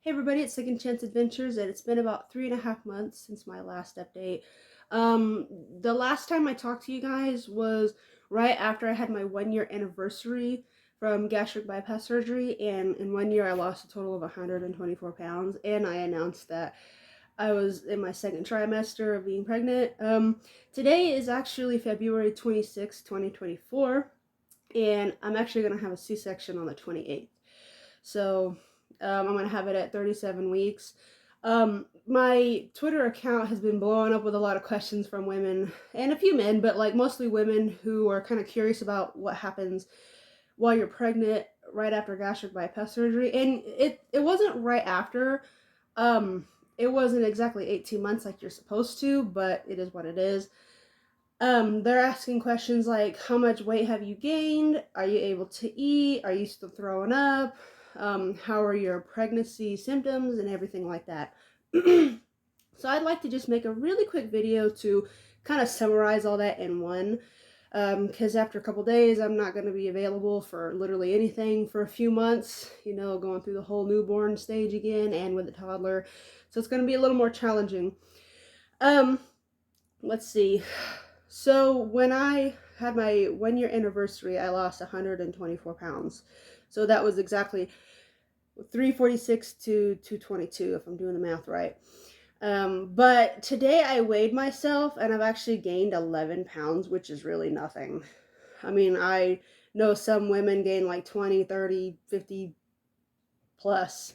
Hey everybody, it's Second Chance Adventures, and it's been about 3.5 months since my last update. The last time I talked to you guys was right after I had my 1 year anniversary from gastric bypass surgery, and in 1 year I lost a total of 124 pounds, and I announced that I was in my second trimester of being pregnant. Today is actually February 26th, 2024, and I'm actually going to have a C-section on the 28th. So I'm going to have it at 37 weeks. My Twitter account has been blowing up with a lot of questions from women and a few men, but like mostly women who are kind of curious about what happens while you're pregnant right after gastric bypass surgery. And it wasn't right after. It wasn't exactly 18 months like you're supposed to, but it is what it is. They're asking questions like, how much weight have you gained? Are you able to eat? Are you still throwing up? How are your pregnancy symptoms and everything like that? So I'd like to just make a really quick video to kind of summarize all that in one. Because after a couple days, I'm not going to be available for literally anything for a few months, going through the whole newborn stage again and with a toddler. So it's going to be a little more challenging. Let's see. So when I had my 1 year anniversary, I lost 124 pounds. So that was exactly 346 to 222, if I'm doing the math right. But today I weighed myself and I've actually gained 11 pounds, which is really nothing. I mean, I know some women gain like 20, 30, 50 plus.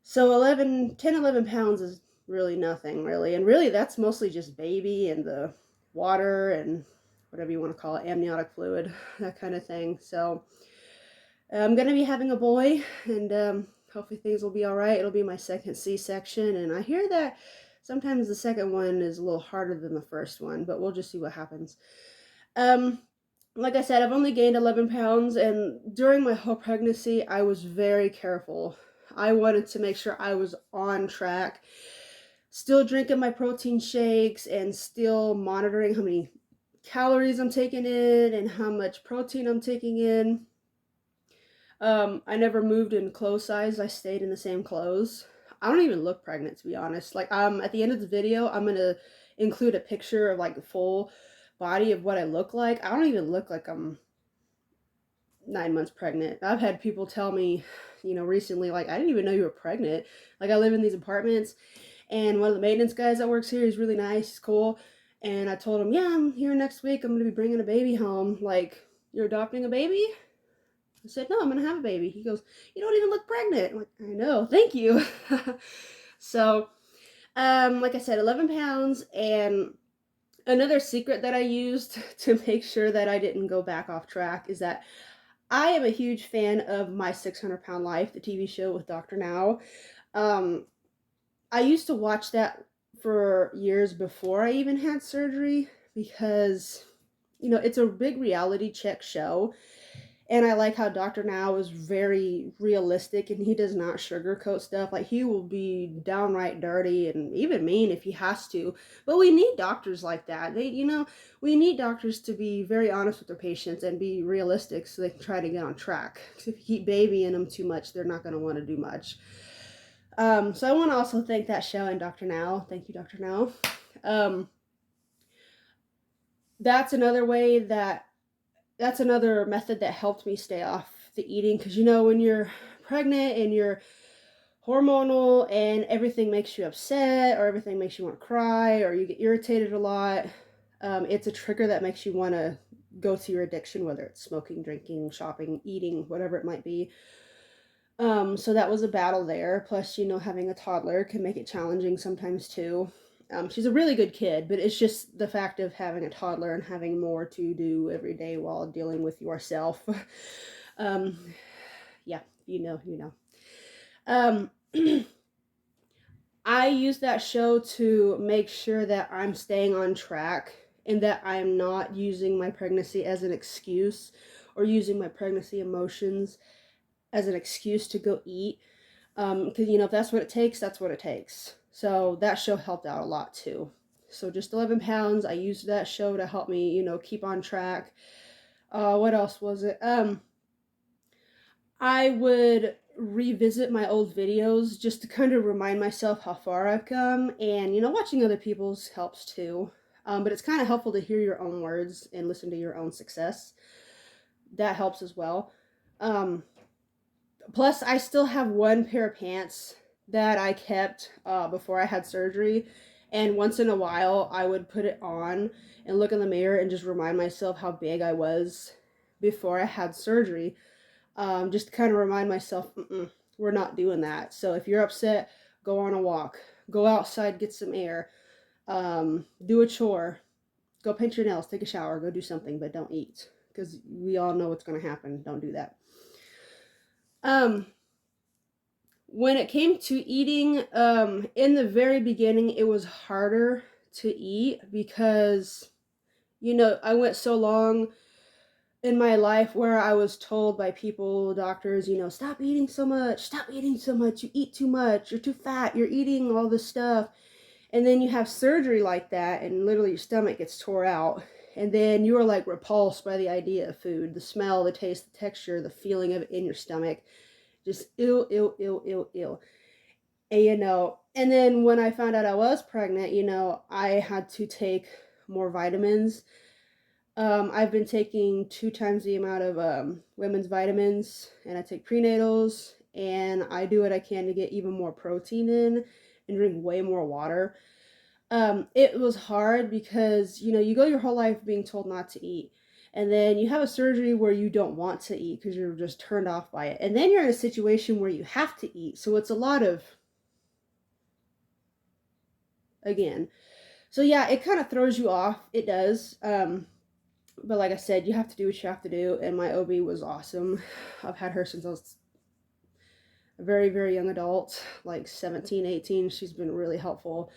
So 11 pounds is really nothing, really. And really, that's mostly just baby and the water and whatever you want to call it, amniotic fluid, that kind of thing. So I'm going to be having a boy, and hopefully things will be all right. It'll be my second C-section, and I hear that sometimes the second one is a little harder than the first one, but we'll just see what happens. Like I said, I've only gained 11 pounds, and during my whole pregnancy, I was very careful. I wanted to make sure I was on track, still drinking my protein shakes and still monitoring how many calories I'm taking in and how much protein I'm taking in. I never moved in clothes size. I stayed in the same clothes. I don't even look pregnant, to be honest. Like, at the end of the video, I'm gonna include a picture of like the full body of what I look like. I don't even look like I'm 9 months pregnant. I've had people tell me, recently, like, I didn't even know you were pregnant. Like, I live in these apartments, and one of the maintenance guys that works here, he's really nice, he's cool. And I told him, yeah, I'm here next week. I'm gonna be bringing a baby home. Like, you're adopting a baby? I said, no, I'm going to have a baby. He goes, you don't even look pregnant. I'm like, I know, thank you. So, like I said, 11 pounds. And another secret that I used to make sure that I didn't go back off track is that I am a huge fan of My 600-Pound Life, the TV show with Dr. Now. I used to watch that for years before I even had surgery because, it's a big reality check show. And I like how Dr. Now is very realistic and he does not sugarcoat stuff. Like, he will be downright dirty and even mean if he has to. But we need doctors like that. We need doctors to be very honest with their patients and be realistic so they can try to get on track. Because if you keep babying them too much, they're not going to want to do much. So I want to also thank that show and Dr. Now. Thank you, Dr. Now. That's another method that helped me stay off the eating, because when you're pregnant and you're hormonal and everything makes you upset or everything makes you want to cry or you get irritated a lot, it's a trigger that makes you want to go to your addiction, whether it's smoking, drinking, shopping, eating, whatever it might be. So that was a battle there. Plus, having a toddler can make it challenging sometimes too. She's a really good kid, but it's just the fact of having a toddler and having more to do every day while dealing with yourself. Yeah, you know. I use that show to make sure that I'm staying on track and that I'm not using my pregnancy as an excuse or using my pregnancy emotions as an excuse to go eat. Because, if that's what it takes, that's what it takes. So that show helped out a lot too. So just 11 pounds. I used that show to help me, keep on track. What else was it? I would revisit my old videos just to kind of remind myself how far I've come. And, watching other people's helps too. But it's kind of helpful to hear your own words and listen to your own success. That helps as well. Um, Plus, I still have one pair of pants that I kept before I had surgery. And once in a while, I would put it on and look in the mirror and just remind myself how big I was before I had surgery. Just to kind of remind myself, we're not doing that. So if you're upset, go on a walk, go outside, get some air, do a chore, go paint your nails, take a shower, go do something, but don't eat because we all know what's going to happen. Don't do that. Um, when it came to eating, in the very beginning, it was harder to eat because, I went so long in my life where I was told by people, doctors, stop eating so much, you eat too much, you're too fat, you're eating all this stuff. And then you have surgery like that, and literally your stomach gets tore out. And then you are like repulsed by the idea of food, the smell, the taste, the texture, the feeling of it in your stomach. Just ill, ill, ill, ill, ill. And, and then when I found out I was pregnant, I had to take more vitamins. I've been taking 2 times the amount of women's vitamins, and I take prenatals, and I do what I can to get even more protein in and drink way more water. It was hard because, you go your whole life being told not to eat. And then you have a surgery where you don't want to eat because you're just turned off by it. And then you're in a situation where you have to eat. So it's a lot of, again. So yeah, it kind of throws you off. It does. But like I said, you have to do what you have to do. And my OB was awesome. I've had her since I was a very, very young adult, like 17, 18. She's been really helpful.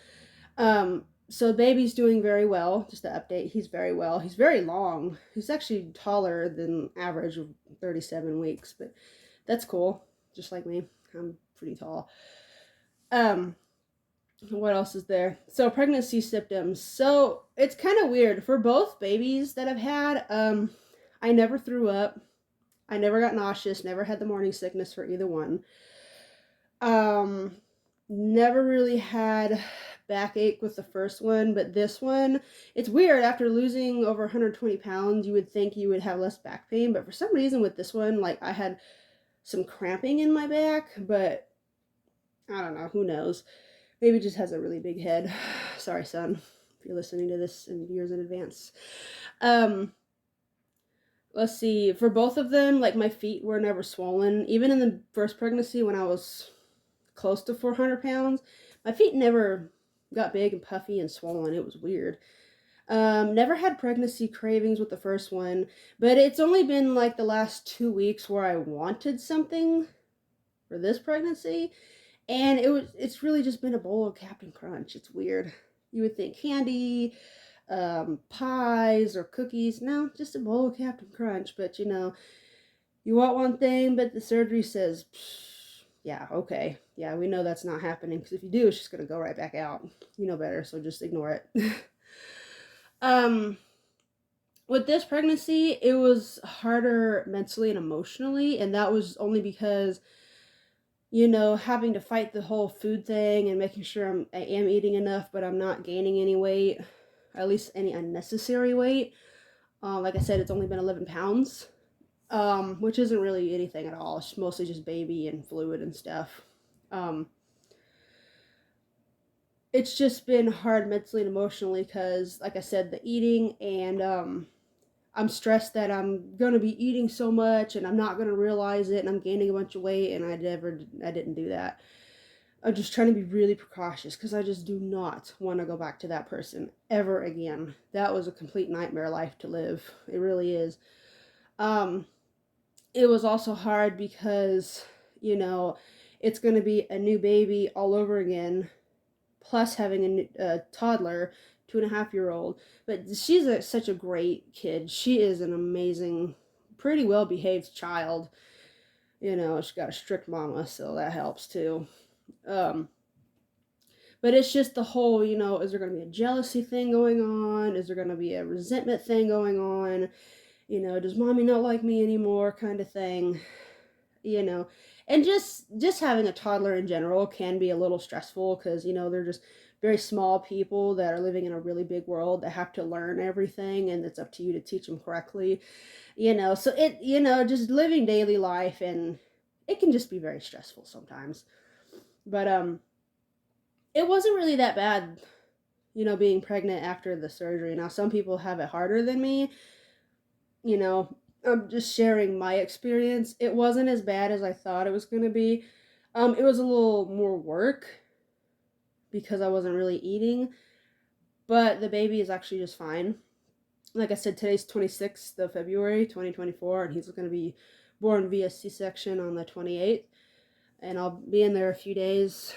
So baby's doing very well. Just to update, he's very well. He's very long. He's actually taller than average of 37 weeks, but that's cool. Just like me, I'm pretty tall. What else is there? So pregnancy symptoms. So it's kind of weird for both babies that I've had. I never threw up. I never got nauseous. Never had the morning sickness for either one. Never really had backache with the first one, but this one, it's weird. After losing over 120 pounds, you would think you would have less back pain, but for some reason with this one, like I had some cramping in my back, but I don't know, who knows. Maybe it just has a really big head. Sorry, son, if you're listening to this in years in advance. Let's see, for both of them, like my feet were never swollen. Even in the first pregnancy when I was close to 400 pounds, my feet never got big and puffy and swollen. It was weird. Never had pregnancy cravings with the first one, but it's only been like the last 2 weeks where I wanted something for this pregnancy, and it's really just been a bowl of Captain Crunch. It's weird. You would think candy, pies or cookies. No, just a bowl of Captain Crunch. But you want one thing, but the surgery says, yeah, okay. Yeah, we know that's not happening, because if you do, it's just going to go right back out. You know better, so just ignore it. With this pregnancy, it was harder mentally and emotionally, and that was only because, having to fight the whole food thing and making sure I am eating enough, but I'm not gaining any weight, at least any unnecessary weight. Like I said, it's only been 11 pounds, which isn't really anything at all. It's mostly just baby and fluid and stuff. It's just been hard mentally and emotionally because, like I said, the eating, and I'm stressed that I'm going to be eating so much and I'm not going to realize it and I'm gaining a bunch of weight, and I didn't do that. I'm just trying to be really precautious because I just do not want to go back to that person ever again. That was a complete nightmare life to live. It really is. It was also hard because, it's going to be a new baby all over again, plus having a toddler, 2.5-year-old. But she's such a great kid. She is an amazing, pretty well behaved child. She's got a strict mama, so that helps too. But it's just the whole, is there going to be a jealousy thing going on? Is there going to be a resentment thing going on? Does mommy not like me anymore, kind of thing. you know. And just having a toddler in general can be a little stressful because, you know, they're just very small people that are living in a really big world that have to learn everything, and it's up to you to teach them correctly, you know. So it, you know, just living daily life, and it can just be very stressful sometimes. But it wasn't really that bad, you know, being pregnant after the surgery. Now some people have it harder than me, you know. I'm just sharing my experience. It wasn't as bad as I thought it was going to be. It was a little more work because I wasn't really eating, but the baby is actually just fine. Like I said, today's 26th of February 2024, and he's going to be born via C-section on the 28th, and I'll be in there a few days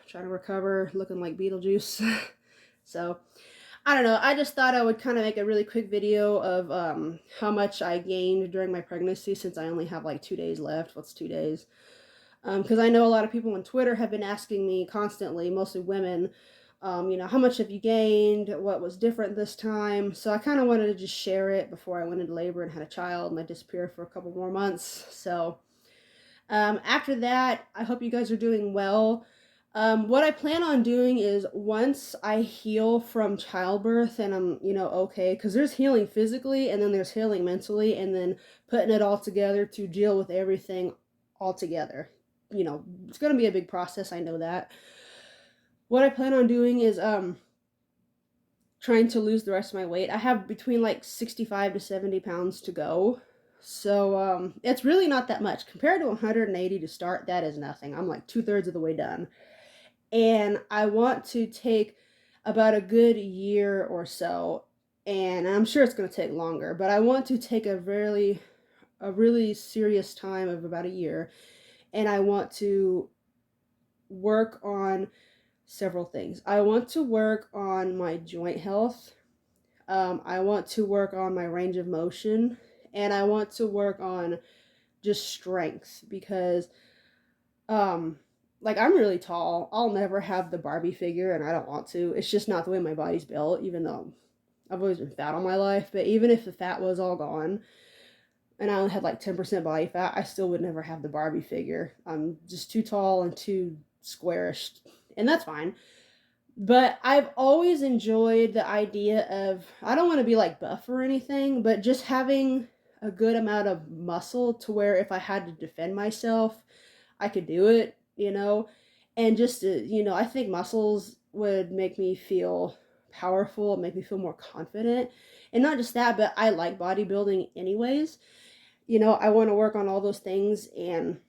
trying to recover, looking like Beetlejuice. So I don't know. I just thought I would kind of make a really quick video of how much I gained during my pregnancy, since I only have like 2 days left. What's 2 days? Because I know a lot of people on Twitter have been asking me constantly, mostly women, you know, how much have you gained? What was different this time? So I kind of wanted to just share it before I went into labor and had a child, and I disappeared for a couple more months. So after that, I hope you guys are doing well. What I plan on doing is once I heal from childbirth and I'm, you know, okay, because there's healing physically and then there's healing mentally, and then putting it all together to deal with everything all together. You know, it's going to be a big process. I know that. What I plan on doing is trying to lose the rest of my weight. I have between like 65 to 70 pounds to go. So it's really not that much. Compared to 180 to start, that is nothing. I'm like 2/3 of the way done. And I want to take about a good year or so, and I'm sure it's going to take longer, but I want to take a really serious time of about a year, and I want to work on several things. I want to work on my joint health. I want to work on my range of motion, and I want to work on just strength because, um, like, I'm really tall. I'll never have the Barbie figure, and I don't want to. It's just not the way my body's built, even though I've always been fat all my life. But even if the fat was all gone and I only had like 10% body fat, I still would never have the Barbie figure. I'm just too tall and too squarish, and that's fine. But I've always enjoyed the idea of, I don't want to be like buff or anything, but just having a good amount of muscle to where if I had to defend myself, I could do it, you know? And just, you know, I think muscles would make me feel powerful, make me feel more confident. And not just that, but I like bodybuilding anyways. You know, I want to work on all those things, and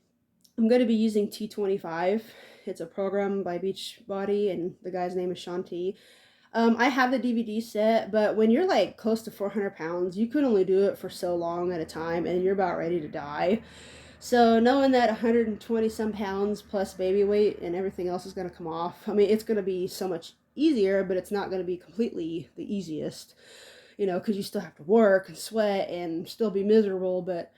I'm going to be using T25. It's a program by Beachbody, and the guy's name is Sean T. I have the DVD set, but when you're like close to 400 pounds, you can only do it for so long at a time, and you're about ready to die. So knowing that 120 some pounds plus baby weight and everything else is going to come off, I mean, it's going to be so much easier, but it's not going to be completely the easiest, you know, because you still have to work and sweat and still be miserable, but,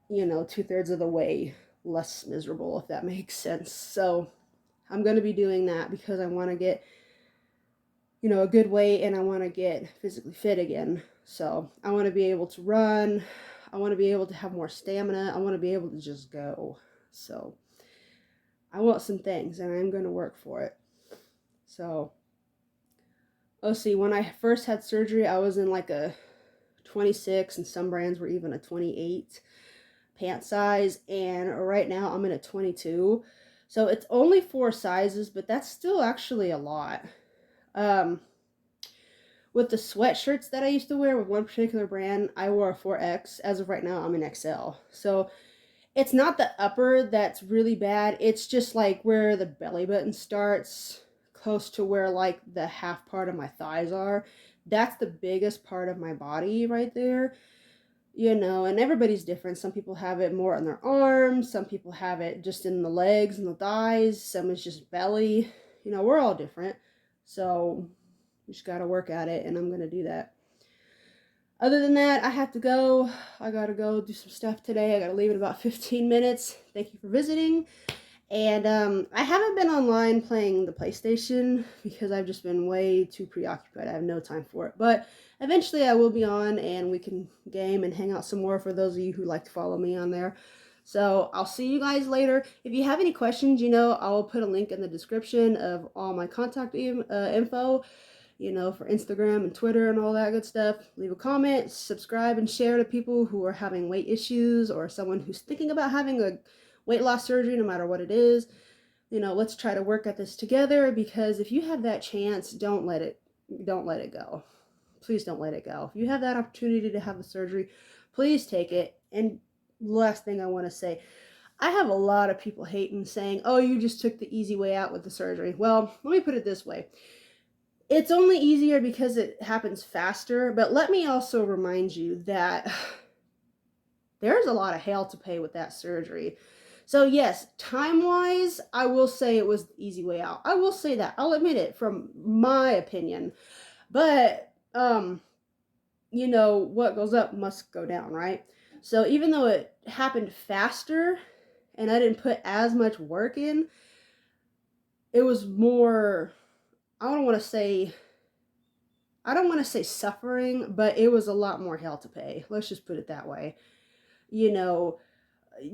you know, 2/3 of the way less miserable, if that makes sense. So I'm going to be doing that because I want to get, you know, a good weight, and I want to get physically fit again. So I want to be able to run. I want to be able to have more stamina. I want to be able to just go. So I want some things, and I'm going to work for it. So, oh, see, when I first had surgery, I was in like a 26, and some brands were even a 28 pant size, and right now I'm in a 22. So it's only 4 sizes, but that's still actually a lot. Um, with the sweatshirts that I used to wear with one particular brand, I wore a 4X. As of right now, I'm an XL. So it's not the upper that's really bad. It's just like where the belly button starts, close to where like the half part of my thighs are. That's the biggest part of my body right there. You know, and everybody's different. Some people have it more on their arms. Some people have it just in the legs and the thighs. Some is just belly. You know, we're all different. So you just got to work at it, and I'm going to do that. Other than that, I have to go. I got to go do some stuff today. I got to leave in about 15 minutes. Thank you for visiting. And I haven't been online playing the PlayStation because I've just been way too preoccupied. I have no time for it. But eventually I will be on, and we can game and hang out some more for those of you who like to follow me on there. So I'll see you guys later. If you have any questions, I'll put a link in the description of all my contact info, for Instagram and Twitter and all that good stuff. Leave a comment, subscribe, and share to people who are having weight issues or someone who's thinking about having a weight loss surgery, no matter what it is. Let's try to work at this together, because if you have that chance, don't let it go. Please don't let it go. If you have that opportunity to have the surgery, please take it. And last thing I want to say, I have a lot of people hating, saying, oh, you just took the easy way out with the surgery. Well, let me put it this way. It's only easier because it happens faster, but let me also remind you that there's a lot of hell to pay with that surgery. So yes, time-wise, I will say it was the easy way out. I will say that. I'll admit it from my opinion. But, what goes up must go down, right? So even though it happened faster and I didn't put as much work in, it was more, I don't want to say suffering, but it was a lot more hell to pay. Let's just put it that way.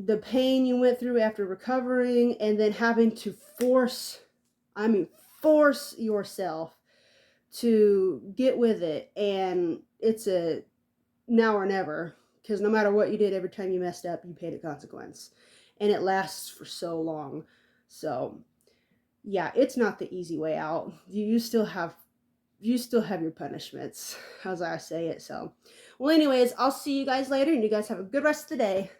The pain you went through after recovering, and then having to force yourself to get with it. And it's a now or never, because no matter what you did, every time you messed up, you paid a consequence, and it lasts for so long. So yeah, it's not the easy way out. You still have your punishments, as I say it. So, well, anyways, I'll see you guys later, and you guys have a good rest of the day.